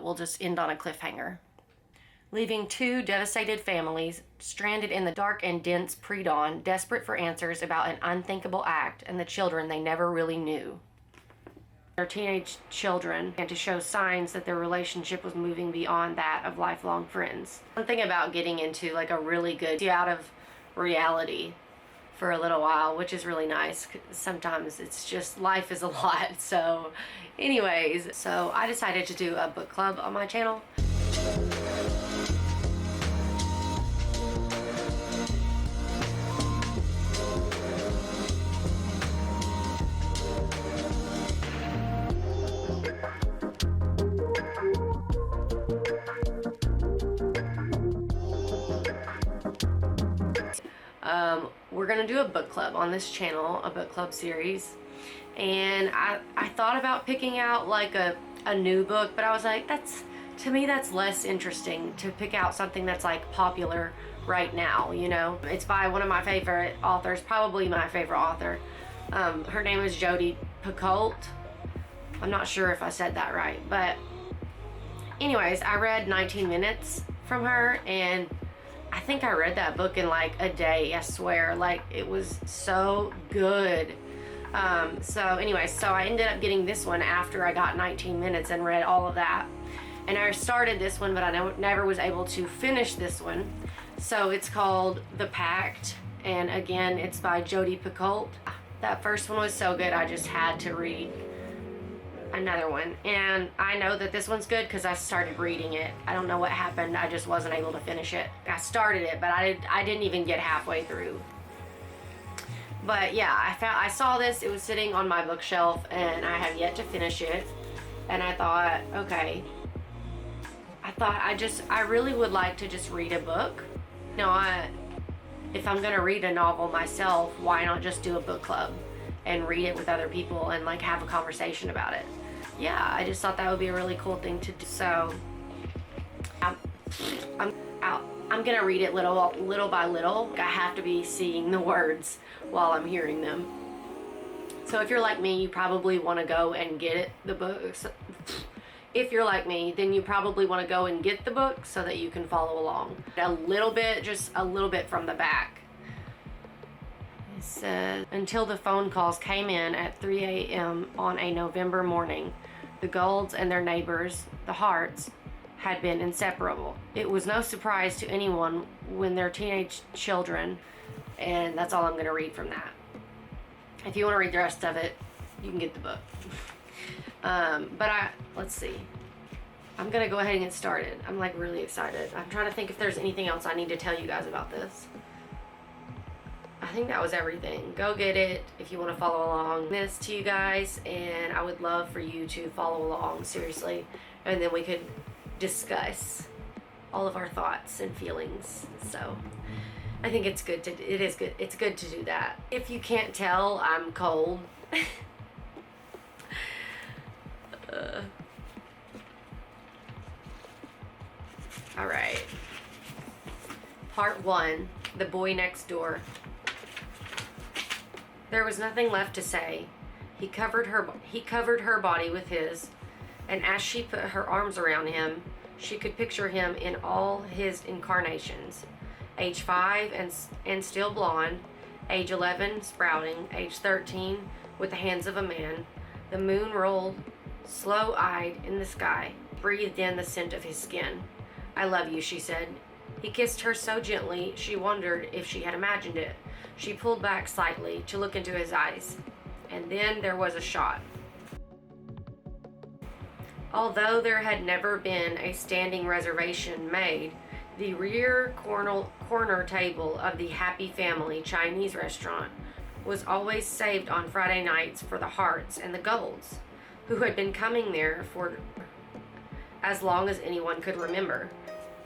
will just end on a cliffhanger. Leaving two devastated families stranded in the dark and dense pre-dawn, desperate for answers about an unthinkable act and the children they never really knew. Their teenage children, and to show signs that their relationship was moving beyond that of lifelong friends. Something about getting into like a really good out of reality for a little while, which is really nice. Sometimes it's just, life is a lot. So anyways, so I decided to do a book club on my channel. We're gonna do a book club on this channel, a book club series, and I thought about picking out like a new book, but I was like, to me that's less interesting to pick out something that's like popular right now, you know. It's by one of my favorite authors, probably my favorite author. Her name is Jodi Picoult. I'm not sure if I said that right, but anyways, I read 19 Minutes from her, and I think I read that book in like a day, I swear. Like, it was so good. So anyway, so I ended up getting this one after I got 19 Minutes and read all of that. And I started this one, but I never was able to finish this one. So it's called The Pact, and again, it's by Jodi Picoult. That first one was so good, I just had to read another one, and I know that this one's good because I started reading it. I don't know what happened, I just wasn't able to finish it. I started it, but I didn't even get halfway through. But yeah, I saw this, it was sitting on my bookshelf, and I have yet to finish it. And I thought, okay, I really would like to just read a book. You know, if I'm gonna read a novel myself, why not just do a book club and read it with other people and like have a conversation about it? Yeah, I just thought that would be a really cool thing to do. So I'm gonna read it little by little. I have to be seeing the words while I'm hearing them. So if you're like me, you probably want to go and get the books. If you're like me, then you probably want to go and get the book so that you can follow along. Just a little bit from the back. It says, until the phone calls came in at 3 a.m. on a November morning, the Goulds and their neighbors, the Harts, had been inseparable. It was no surprise to anyone when their teenage children, and that's all I'm going to read from that. If you want to read the rest of it, you can get the book. Let's see. I'm going to go ahead and get started. I'm like really excited. I'm trying to think if there's anything else I need to tell you guys about this. I think that was everything. Go get it if you want to follow along this to you guys, and I would love for you to follow along, seriously, and then we could discuss all of our thoughts and feelings. So I think it's good to do that. If you can't tell, I'm cold. All right. Part 1, The Boy Next Door. There was nothing left to say. He covered her body with his, and as she put her arms around him, she could picture him in all his incarnations. Age 5 and still blonde, age 11 sprouting, age 13 with the hands of a man. The moon rolled slow-eyed in the sky, breathed in the scent of his skin. I love you, she said. He kissed her so gently she wondered if she had imagined it. She pulled back slightly to look into his eyes, and then there was a shot. Although there had never been a standing reservation made, the rear corner table of the Happy Family Chinese restaurant was always saved on Friday nights for the Harts and the Goulds, who had been coming there for as long as anyone could remember.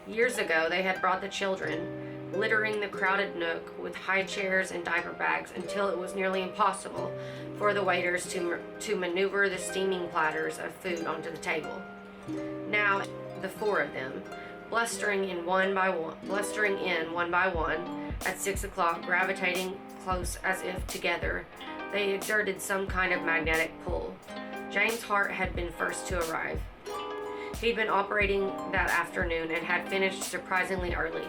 Years ago, they had brought the children, littering the crowded nook with high chairs and diaper bags until it was nearly impossible for the waiters to maneuver the steaming platters of food onto the table. Now, the four of them, blustering in one by one, at 6 o'clock, gravitating close as if together, they exerted some kind of magnetic pull. James Hart had been first to arrive. He'd been operating that afternoon and had finished surprisingly early.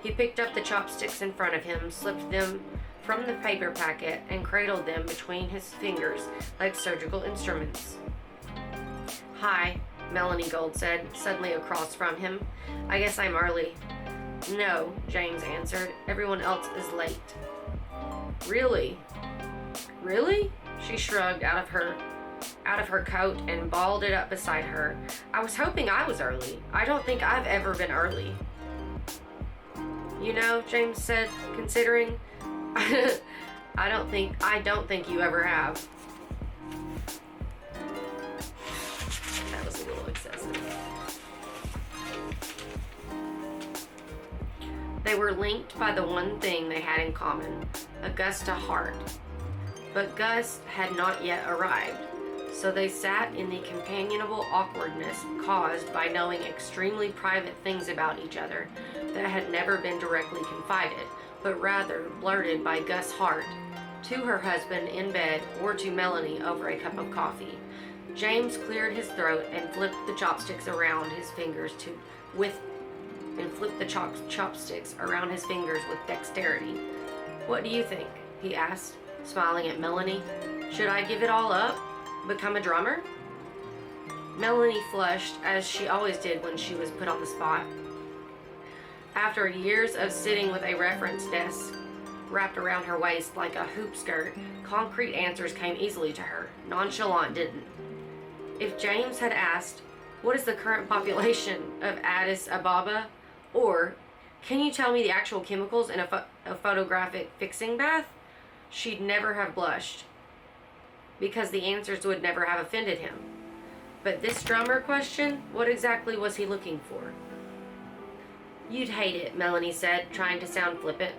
He picked up the chopsticks in front of him, slipped them from the paper packet, and cradled them between his fingers like surgical instruments. "Hi," Melanie Gold said, suddenly across from him. "I guess I'm early." "No," James answered. "Everyone else is late." "Really? Really?" She shrugged out of her coat and balled it up beside her. "I was hoping I was early. I don't think I've ever been early." "You know," James said, considering, I don't think you ever have." That was a little excessive. They were linked by the one thing they had in common, Augusta Hart. But Gus had not yet arrived, so they sat in the companionable awkwardness caused by knowing extremely private things about each other that had never been directly confided, but rather blurted by Gus Hart to her husband in bed or to Melanie over a cup of coffee. James cleared his throat and flipped the chopsticks around his fingers with dexterity. "What do you think?" he asked, smiling at Melanie. "Should I give it all up? Become a drummer?" Melanie flushed, as she always did when she was put on the spot. After years of sitting with a reference desk wrapped around her waist like a hoop skirt, concrete answers came easily to her. Nonchalant didn't. If James had asked, "What is the current population of Addis Ababa?" or "Can you tell me the actual chemicals in a photographic fixing bath?" she'd never have blushed, because the answers would never have offended him. But this drummer question, what exactly was he looking for? "You'd hate it," Melanie said, trying to sound flippant.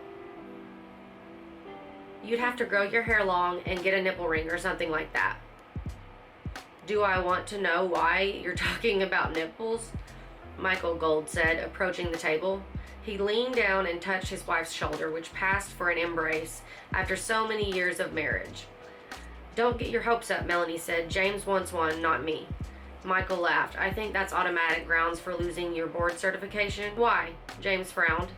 "You'd have to grow your hair long and get a nipple ring or something like that." "Do I want to know why you're talking about nipples?" Michael Gold said, approaching the table. He leaned down and touched his wife's shoulder, which passed for an embrace after so many years of marriage. "Don't get your hopes up," Melanie said. "James wants one, not me." Michael laughed. "I think that's automatic grounds for losing your board certification." "Why?" James frowned.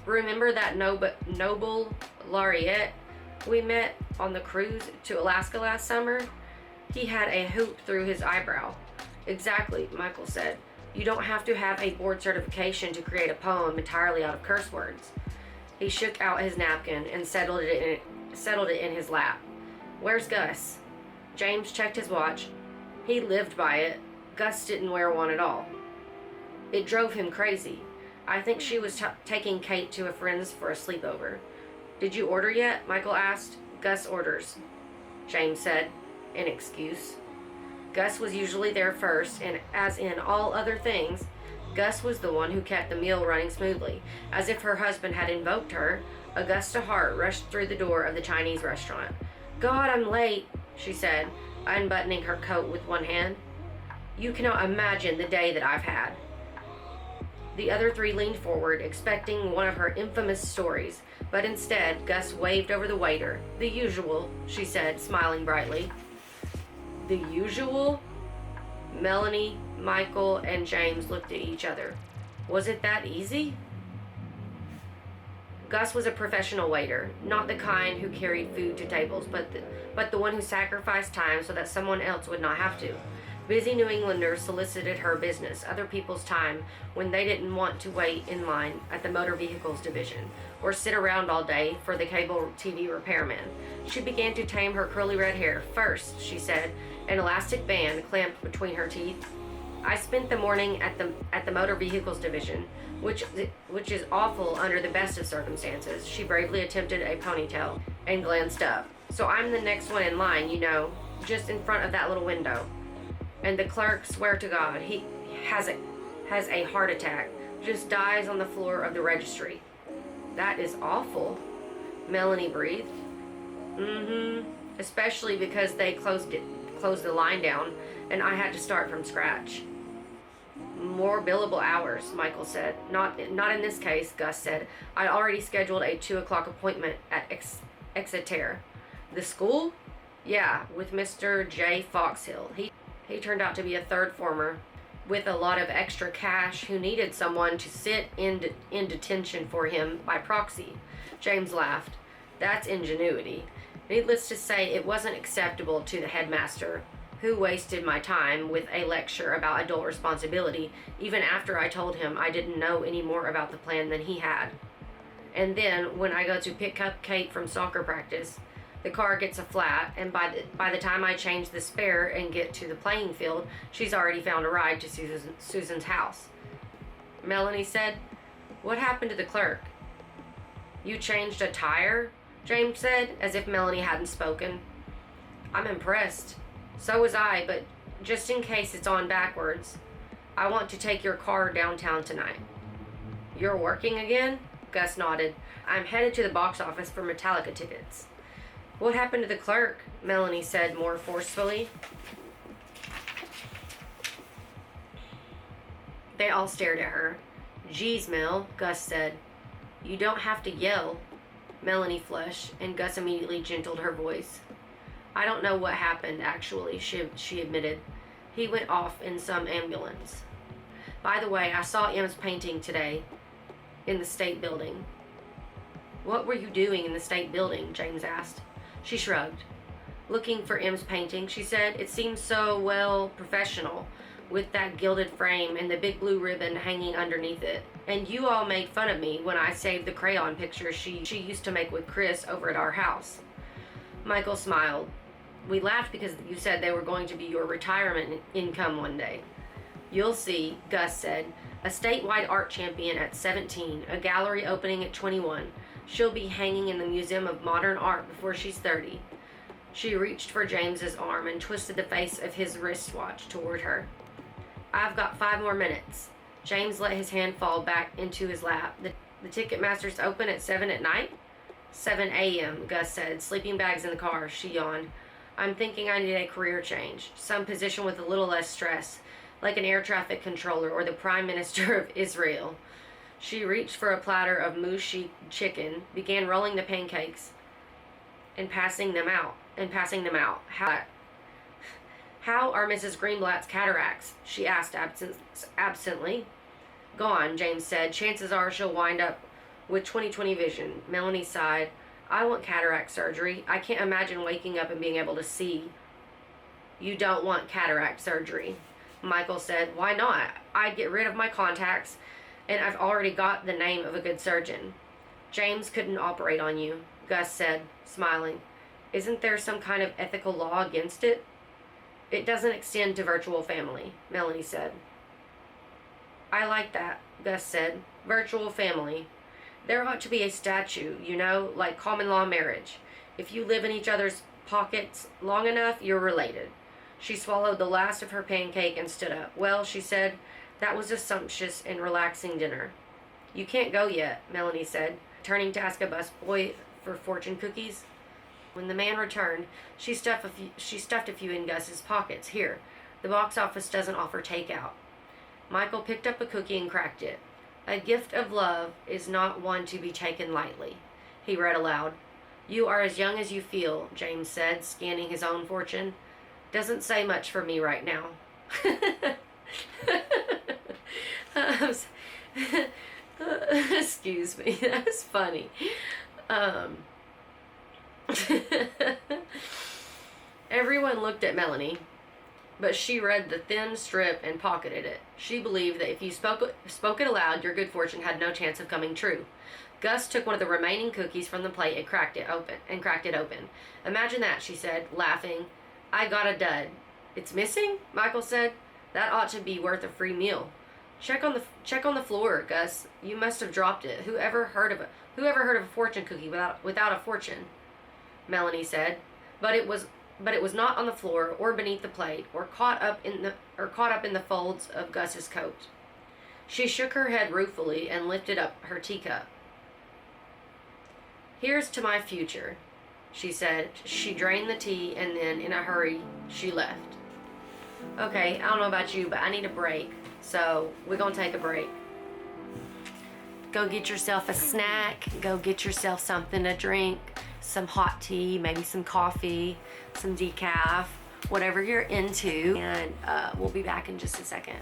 "Remember that Nobel laureate we met on the cruise to Alaska last summer? He had a hoop through his eyebrow." "Exactly," Michael said. "You don't have to have a board certification to create a poem entirely out of curse words." He shook out his napkin and settled it in his lap. "Where's Gus?" James checked his watch. He lived by it. Gus didn't wear one at all. It drove him crazy. "I think she was taking Kate to a friend's for a sleepover." "Did you order yet?" Michael asked. "Gus orders," James said, in excuse. Gus was usually there first, and as in all other things, Gus was the one who kept the meal running smoothly. As if her husband had invoked her, Augusta Hart rushed through the door of the Chinese restaurant. "God, I'm late," she said, unbuttoning her coat with one hand. "You cannot imagine the day that I've had." The other three leaned forward, expecting one of her infamous stories, but instead, Gus waved over the waiter. "The usual," she said, smiling brightly. "The usual?" Melanie, Michael, and James looked at each other. Was it that easy? Gus was a professional waiter, not the kind who carried food to tables, but the one who sacrificed time so that someone else would not have to. Busy New Englanders solicited her business, other people's time, when they didn't want to wait in line at the motor vehicles division or sit around all day for the cable TV repairman. She began to tame her curly red hair. "First," she said, an elastic band clamped between her teeth, "I spent the morning at the motor vehicles division, which is awful under the best of circumstances." She bravely attempted a ponytail and glanced up. "So I'm the next one in line, you know, just in front of that little window. And the clerk, swear to God, he has a heart attack, just dies on the floor of the registry." "That is awful," Melanie breathed. Especially because they closed the line down, and I had to start from scratch." "More billable hours," Michael said. Not in this case," Gus said. "I'd already scheduled a 2:00 appointment at Exeter." "The school?" "Yeah, with Mr. J. Foxhill. He turned out to be a third former with a lot of extra cash who needed someone to sit in detention for him by proxy. James laughed. That's ingenuity. Needless to say, it wasn't acceptable to the headmaster, who wasted my time with a lecture about adult responsibility, even after I told him I didn't know any more about the plan than he had. And then, when I go to pick up Kate from soccer practice, the car gets a flat, and by the time I change the spare and get to the playing field, she's already found a ride to Susan's house. Melanie said, "What happened to the clerk?" "You changed a tire?" James said, as if Melanie hadn't spoken. "I'm impressed. So was I, but just in case it's on backwards, I want to take your car downtown tonight." "You're working again?" Gus nodded. "I'm headed to the box office for Metallica tickets." "What happened to the clerk?" Melanie said more forcefully. They all stared at her. "Geez, Mel," Gus said. "You don't have to yell." Melanie flushed, and Gus immediately gentled her voice. "I don't know what happened, actually," she admitted. "He went off in some ambulance. By the way, I saw M's painting today in the state building." "What were you doing in the state building?" James asked. She shrugged. "Looking for M's painting," she said. "It seems so, well, professional, with that gilded frame and the big blue ribbon hanging underneath it. And you all made fun of me when I saved the crayon pictures she used to make with Chris over at our house." Michael smiled. "We laughed because you said they were going to be your retirement income one day." "You'll see," Gus said. "A statewide art champion at 17, a gallery opening at 21. She'll be hanging in the Museum of Modern Art before she's 30. She reached for James's arm and twisted the face of his wristwatch toward her. "I've got 5 more minutes." James let his hand fall back into his lap. The Ticketmaster's open at 7 at night?" 7 a.m., Gus said. "Sleeping bags in the car." She yawned. "I'm thinking I need a career change. Some position with a little less stress, like an air traffic controller or the Prime Minister of Israel." She reached for a platter of mushi chicken, began rolling the pancakes, and passing them out. How are Mrs. Greenblatt's cataracts?" she asked absently. "Gone," James said. "Chances are she'll wind up with 20/20 vision." Melanie sighed. "I want cataract surgery. I can't imagine waking up and being able to see." "You don't want cataract surgery," Michael said. "Why not? I'd get rid of my contacts, and I've already got the name of a good surgeon." "James couldn't operate on you," Gus said, smiling. "Isn't there some kind of ethical law against it?" "It doesn't extend to virtual family," Melanie said. "I like that," Gus said. "Virtual family. There ought to be a statute, like common law marriage. If you live in each other's pockets long enough, you're related." She swallowed the last of her pancake and stood up. "Well," she said, "that was a sumptuous and relaxing dinner." "You can't go yet," Melanie said, turning to ask a busboy for fortune cookies. When the man returned, she stuffed a few in Gus's pockets. "Here, the box office doesn't offer takeout." Michael picked up a cookie and cracked it. "A gift of love is not one to be taken lightly," he read aloud. "You are as young as you feel," James said, scanning his own fortune. "Doesn't say much for me right now." Excuse me, that was funny. Everyone looked at Melanie, but she read the thin strip and pocketed it. She believed that if you spoke it aloud, your good fortune had no chance of coming true. Gus took one of the remaining cookies from the plate and cracked it open. "Imagine that," she said, laughing. "I got a dud." "It's missing?" Michael said. "That ought to be worth a free meal." Check on the floor, Gus. You must have dropped it. Whoever heard of a fortune cookie without a fortune?" Melanie said. But it was not on the floor or beneath the plate or caught up in the folds of Gus's coat. She shook her head ruefully and lifted up her teacup. "Here's to my future," she said. She drained the tea and then, in a hurry, she left. Okay, I don't know about you, but I need a break. So we're going to take a break. Go get yourself a snack. Go get yourself something to drink. Some hot tea, maybe some coffee, some decaf, whatever you're into. And we'll be back in just a second.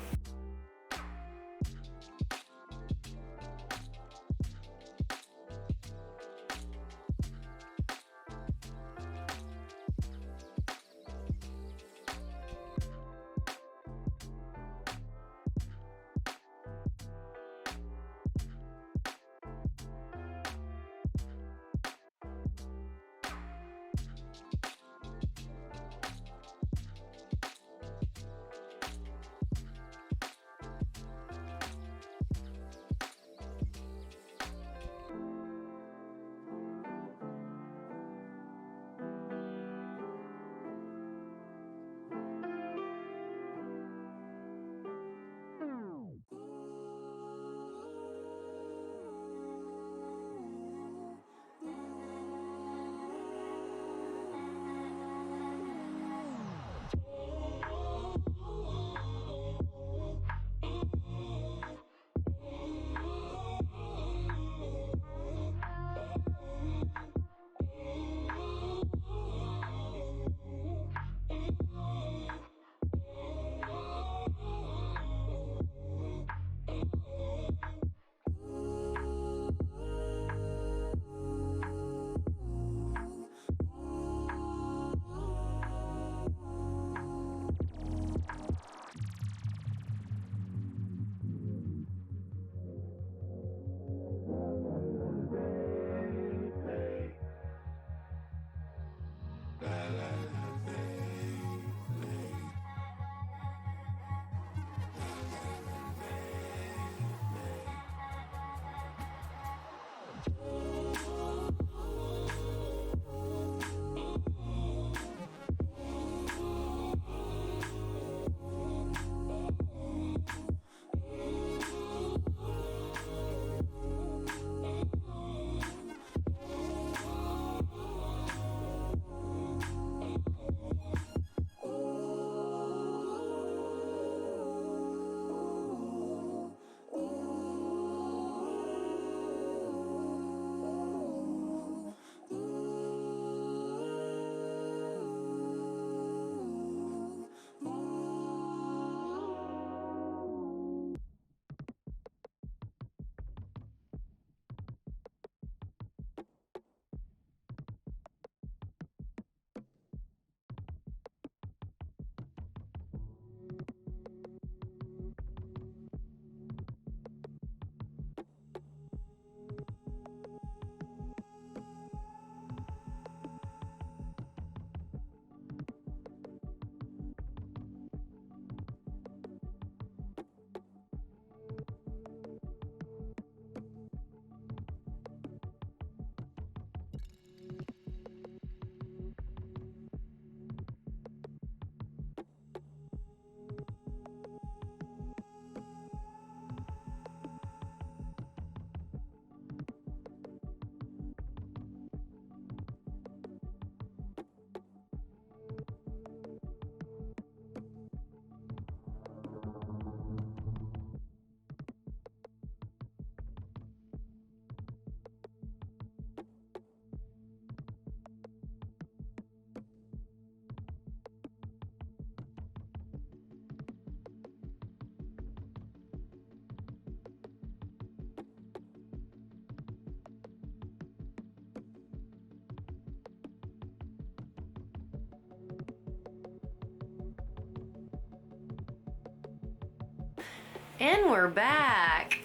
And we're back.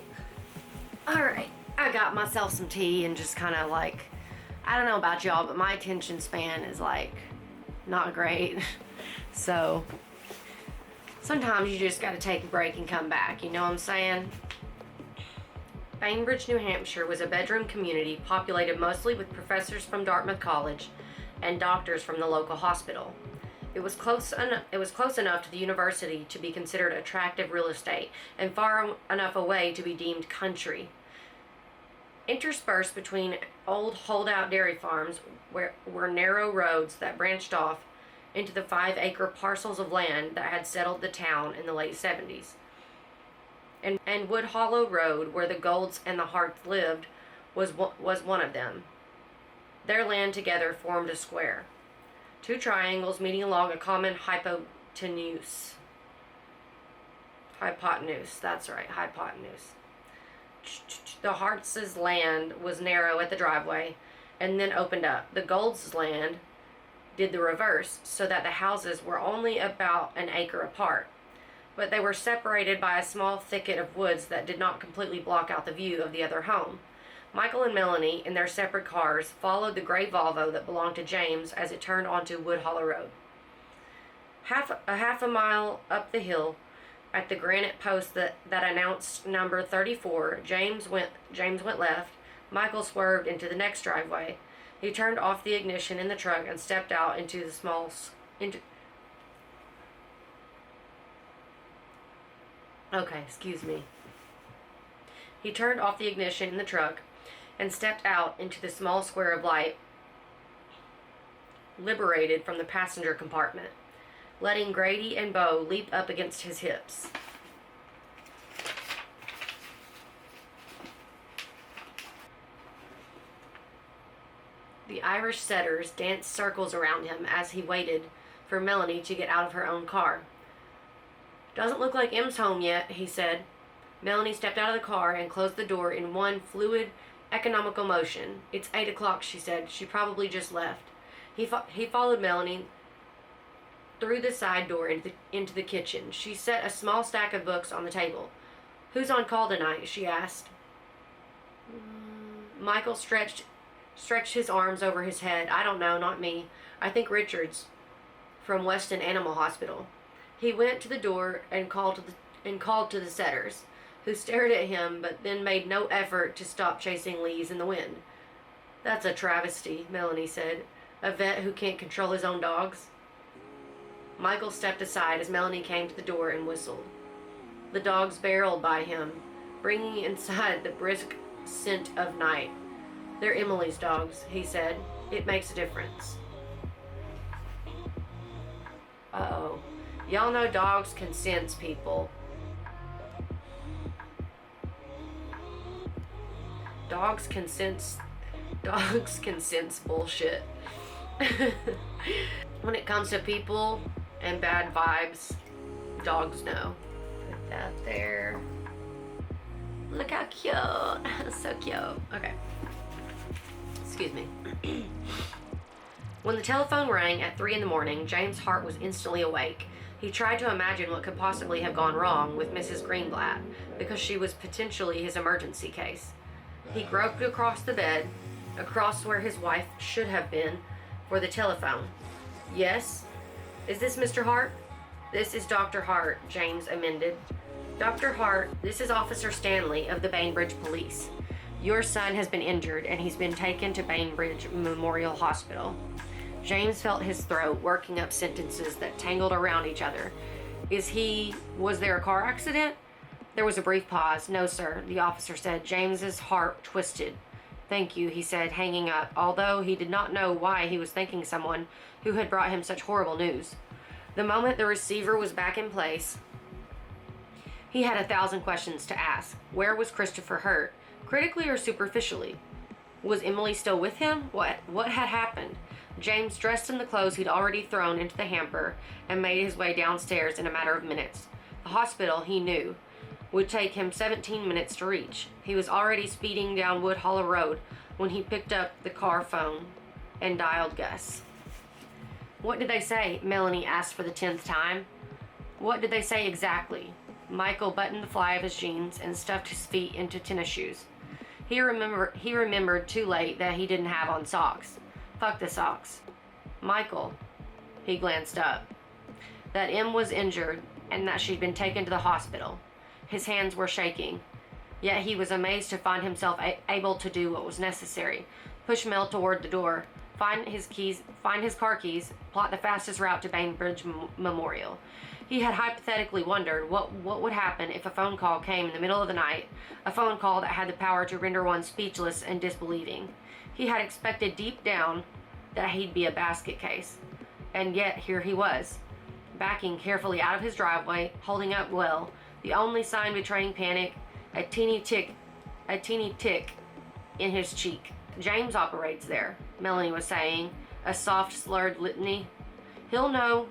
Alright, I got myself some tea and just kind of like, I don't know about y'all, but my attention span is like not great. So sometimes you just got to take a break and come back, you know what I'm saying? Bainbridge, New Hampshire was a bedroom community populated mostly with professors from Dartmouth College and doctors from the local hospital. It was close enough to the university to be considered attractive real estate and far enough away to be deemed country. Interspersed between old holdout dairy farms were narrow roads that branched off into the 5-acre parcels of land that had settled the town in the late 70s. And Wood Hollow Road, where the Golds and the Harts lived, was one of them. Their land together formed a square. 2 triangles meeting along a common hypotenuse. Hypotenuse, that's right, hypotenuse. The Harts' land was narrow at the driveway and then opened up. The Golds' land did the reverse, so that the houses were only about an acre apart. But they were separated by a small thicket of woods that did not completely block out the view of the other home. Michael and Melanie, in their separate cars, followed the gray Volvo that belonged to James as it turned onto Wood Hollow Road. Half a mile up the hill, at the granite post that announced number 34, James went left. Michael swerved into the next driveway. He turned off the ignition in the truck and stepped out into the small Okay, excuse me. He turned off the ignition in the truck and stepped out into the small square of light liberated from the passenger compartment, letting Grady and Bo leap up against his hips. The Irish setters danced circles around him as he waited for Melanie to get out of her own car. "Doesn't look like M's home yet," he said. Melanie stepped out of the car and closed the door in one fluid, economical motion. "It's 8 o'clock, she said. She probably just left." He followed Melanie through the side door into the kitchen. She set a small stack of books on the table. "Who's on call tonight?" she asked. Michael stretched his arms over his head. "I don't know, not me. I think Richard's from Weston Animal Hospital." He went to the door and called to the setters, who stared at him but then made no effort to stop chasing leaves in the wind. "That's a travesty," Melanie said. "A vet who can't control his own dogs." Michael stepped aside as Melanie came to the door and whistled. The dogs barreled by him, bringing inside the brisk scent of night. "They're Emily's dogs," he said. "It makes a difference." Uh-oh. Y'all know dogs can sense people. Dogs can sense bullshit. When it comes to people and bad vibes, dogs know. Put that there. Look how cute. So cute. Okay. Excuse me. When the telephone rang at 3 a.m, James Hart was instantly awake. He tried to imagine what could possibly have gone wrong with Mrs. Greenblatt, because she was potentially his emergency case. He groped across the bed, across where his wife should have been, for the telephone. "Yes? Is this Mr. Hart?" "This is Dr. Hart," James amended. "Dr. Hart, this is Officer Stanley of the Bainbridge Police. Your son has been injured and he's been taken to Bainbridge Memorial Hospital." James felt his throat working up sentences that tangled around each other. Was there a car accident?" There was a brief pause. "No, sir," the officer said. James's heart twisted. "Thank you," he said, hanging up, although he did not know why he was thanking someone who had brought him such horrible news. The moment the receiver was back in place, he had 1,000 questions to ask. Where was Christopher hurt? Critically or superficially? Was Emily still with him? What had happened? James dressed in the clothes he'd already thrown into the hamper and made his way downstairs in a matter of minutes. The hospital, he knew, would take him 17 minutes to reach. He was already speeding down Wood Hollow Road when he picked up the car phone and dialed Gus. "What did they say?" Melanie asked for the 10th time. "What did they say exactly?" Michael buttoned the fly of his jeans and stuffed his feet into tennis shoes. He remembered too late that he didn't have on socks. Fuck the socks. Michael, he glanced up, that Em was injured and that she'd been taken to the hospital. His hands were shaking, yet he was amazed to find himself able to do what was necessary. Push Mel toward the door, find his car keys, plot the fastest route to Bainbridge Memorial. He had hypothetically wondered what would happen if a phone call came in the middle of the night, a phone call that had the power to render one speechless and disbelieving. He had expected deep down that he'd be a basket case, and yet here he was, backing carefully out of his driveway, holding up well, the only sign betraying panic, a teeny tick in his cheek. James operates there, Melanie was saying, a soft, slurred litany. He'll know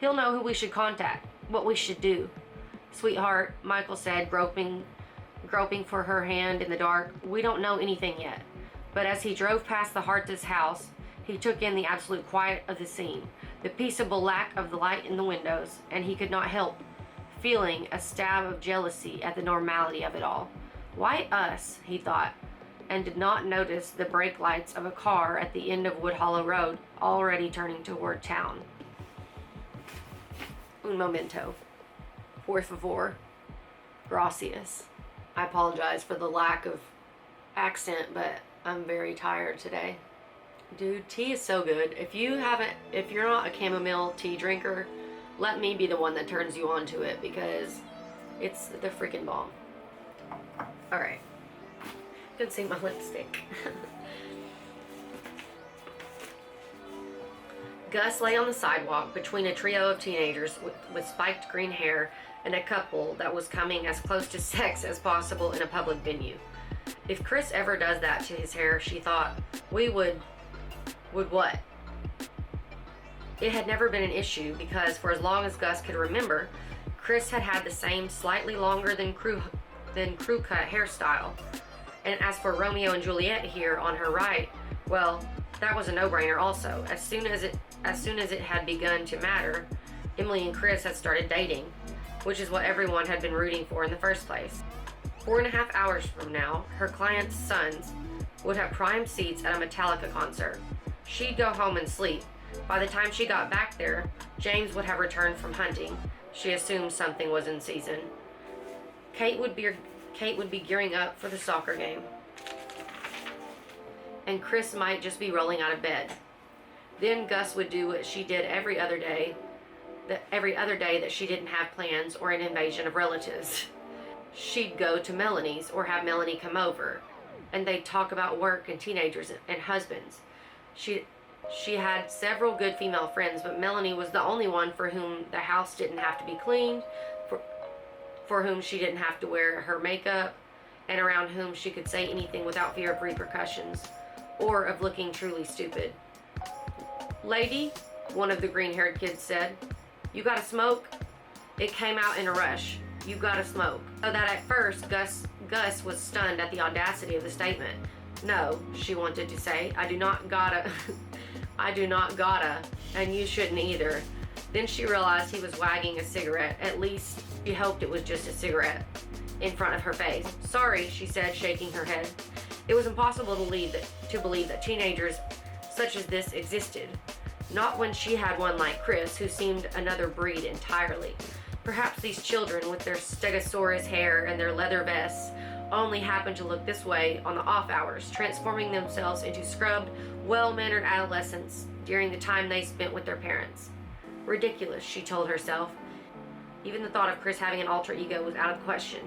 who we should contact, what we should do. Sweetheart, Michael said, groping for her hand in the dark. We don't know anything yet. But as he drove past the Hartis house, he took in the absolute quiet of the scene, the peaceable lack of the light in the windows, and he could not help feeling a stab of jealousy at the normality of it all. Why us, he thought, and did not notice the brake lights of a car at the end of Wood Hollow Road already turning toward town. Un momento. Por favor. Gracias. I apologize for the lack of accent, but I'm very tired today. Dude, tea is so good. If you're not a chamomile tea drinker, let me be the one that turns you on to it, because it's the freaking bomb. Alright. You can see my lipstick. Gus lay on the sidewalk between a trio of teenagers with spiked green hair and a couple that was coming as close to sex as possible in a public venue. If Chris ever does that to his hair, she thought, we would what? It had never been an issue because for as long as Gus could remember, Chris had had the same slightly longer than crew cut hairstyle. And as for Romeo and Juliet here on her right, well, that was a no-brainer also. As soon as it had begun to matter, Emily and Chris had started dating, which is what everyone had been rooting for in the first place. 4.5 hours from now, her client's sons would have prime seats at a Metallica concert. She'd go home and sleep. By the time she got back there, James would have returned from hunting. She assumed something was in season. Kate would be gearing up for the soccer game. And Chris might just be rolling out of bed. Then Gus would do what she did every other day that she didn't have plans or an invasion of relatives. She'd go to Melanie's or have Melanie come over, and they'd talk about work and teenagers and husbands. She had several good female friends, but Melanie was the only one for whom the house didn't have to be cleaned, for whom she didn't have to wear her makeup, and around whom she could say anything without fear of repercussions, or of looking truly stupid. Lady, one of the green-haired kids said, you gotta smoke? It came out in a rush. You gotta smoke. So that at first, Gus was stunned at the audacity of the statement. No, she wanted to say, I do not gotta, and you shouldn't either. Then she realized he was wagging a cigarette. At least she hoped it was just a cigarette in front of her face. Sorry, she said, shaking her head. It was impossible to believe that teenagers such as this existed. Not when she had one like Chris, who seemed another breed entirely. Perhaps these children with their stegosaurus hair and their leather vests only happened to look this way on the off hours, transforming themselves into scrubbed, well-mannered adolescents during the time they spent with their parents. Ridiculous, she told herself. Even the thought of Chris having an alter ego was out of the question.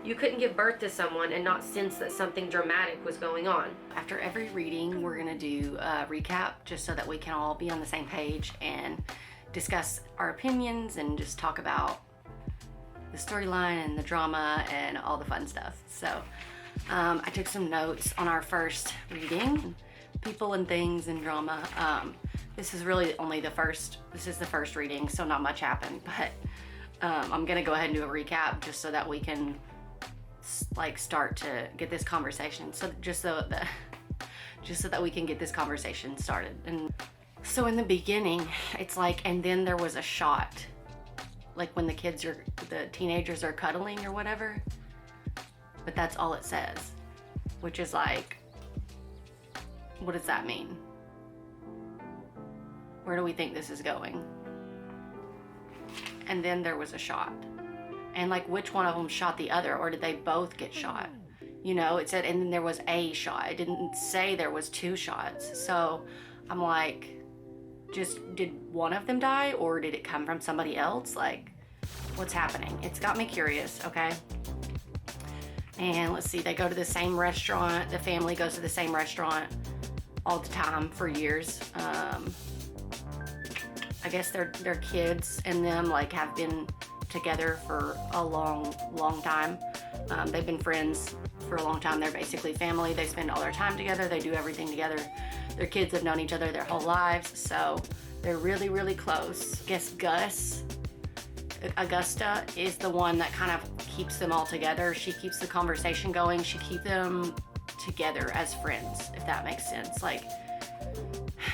You couldn't give birth to someone and not sense that something dramatic was going on. After every reading, we're going to do a recap just so that we can all be on the same page and discuss our opinions and just talk about the storyline and the drama and all the fun stuff. So I took some notes on our first reading, people and things and drama. This is really only the first reading, so not much happened, but I'm gonna go ahead and do a recap just so that we can start to get this conversation. So that we can get this conversation started. And so in the beginning, it's like, and then there was a shot. like when the teenagers are cuddling or whatever. But that's all it says, which is like, what does that mean? Where do we think this is going? And then there was a shot. And like, which one of them shot the other, or did they both get shot? You know, it said, and then there was a shot. It didn't say there was 2 shots. So I'm like, just did one of them die, or did it come from somebody else? Like, what's happening? It's got me curious, okay? And let's see, they go to the same restaurant. The family goes to the same restaurant all the time for years. I guess their kids and them like have been together for a long time. They've been friends for a long time. They're basically family. They spend all their time together. They do everything together. Their kids have known each other their whole lives, so they're really, really close. I guess Augusta is the one that kind of keeps them all together. She keeps the conversation going. She keeps them together as friends, if that makes sense. Like,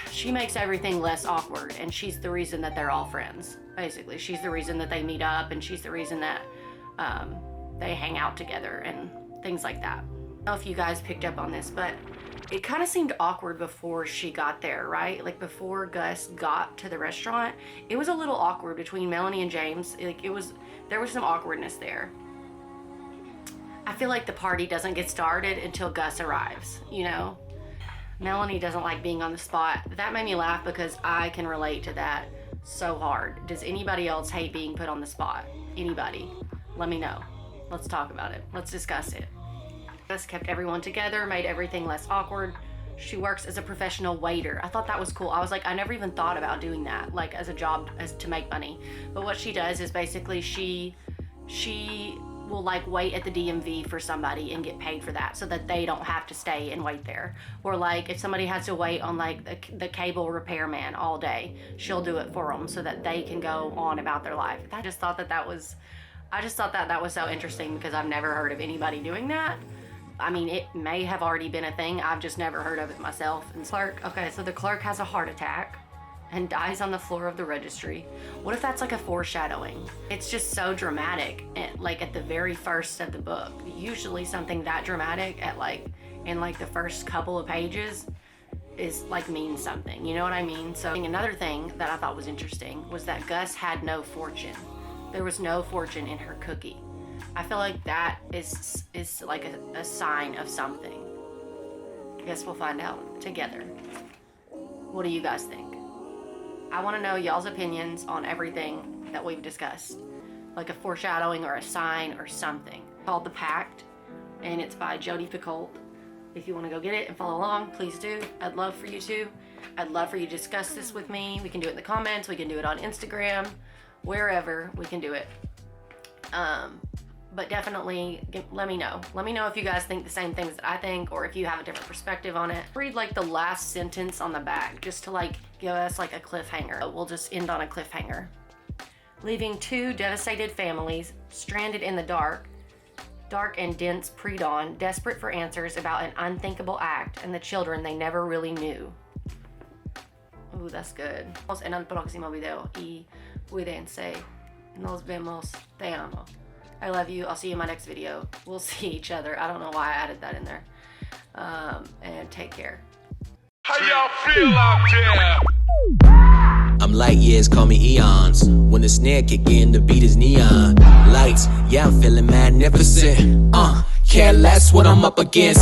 she makes everything less awkward, and she's the reason that they're all friends, basically. She's the reason that they meet up, and she's the reason that they hang out together and things like that. I don't know if you guys picked up on this, but it kind of seemed awkward before she got there, right? Like, before Gus got to the restaurant, it was a little awkward between Melanie and James. Like, there was some awkwardness there. I feel like the party doesn't get started until Gus arrives, you know? Melanie doesn't like being on the spot. That made me laugh because I can relate to that so hard. Does anybody else hate being put on the spot? Anybody? Let me know. Let's talk about it. Let's discuss it. Gus kept everyone together, made everything less awkward. She works as a professional waiter. I thought that was cool. I was like, I never even thought about doing that, like as a job, as to make money. But what she does is basically she will like wait at the DMV for somebody and get paid for that so that they don't have to stay and wait there. Or like if somebody has to wait on like the cable repairman all day, she'll do it for them so that they can go on about their life. I just thought that was so interesting because I've never heard of anybody doing that. I mean, it may have already been a thing. I've just never heard of it myself. And so the clerk has a heart attack and dies on the floor of the registry. What if that's like a foreshadowing? It's just so dramatic, like at the very first of the book. Usually something that dramatic in the first couple of pages is like means something, you know what I mean? So another thing that I thought was interesting was that Gus had no fortune. There was no fortune in her cookie. I feel like that is like a sign of something. I guess we'll find out together. What do you guys think? I want to know y'all's opinions on everything that we've discussed. Like a foreshadowing or a sign or something. It's called The Pact, and it's by Jodi Picoult. If you want to go get it and follow along, please do. I'd love for you to. I'd love for you to discuss this with me. We can do it in the comments. We can do it on Instagram. Wherever we can do it. But definitely let me know. Let me know if you guys think the same things that I think, or if you have a different perspective on it. Read like the last sentence on the back just to like give us like a cliffhanger. We'll just end on a cliffhanger. Leaving 2 devastated families stranded in the dark and dense pre-dawn, desperate for answers about an unthinkable act and the children they never really knew. Ooh, that's good. En el próximo video y cuídense. Nos vemos. Te amo. I love you. I'll see you in my next video. We'll see each other. I don't know why I added that in there. And take care. How y'all feel out there? I'm light years, call me eons. When the snare kick in, the beat is neon. Lights, yeah, I'm feeling magnificent. Care less what I'm up against.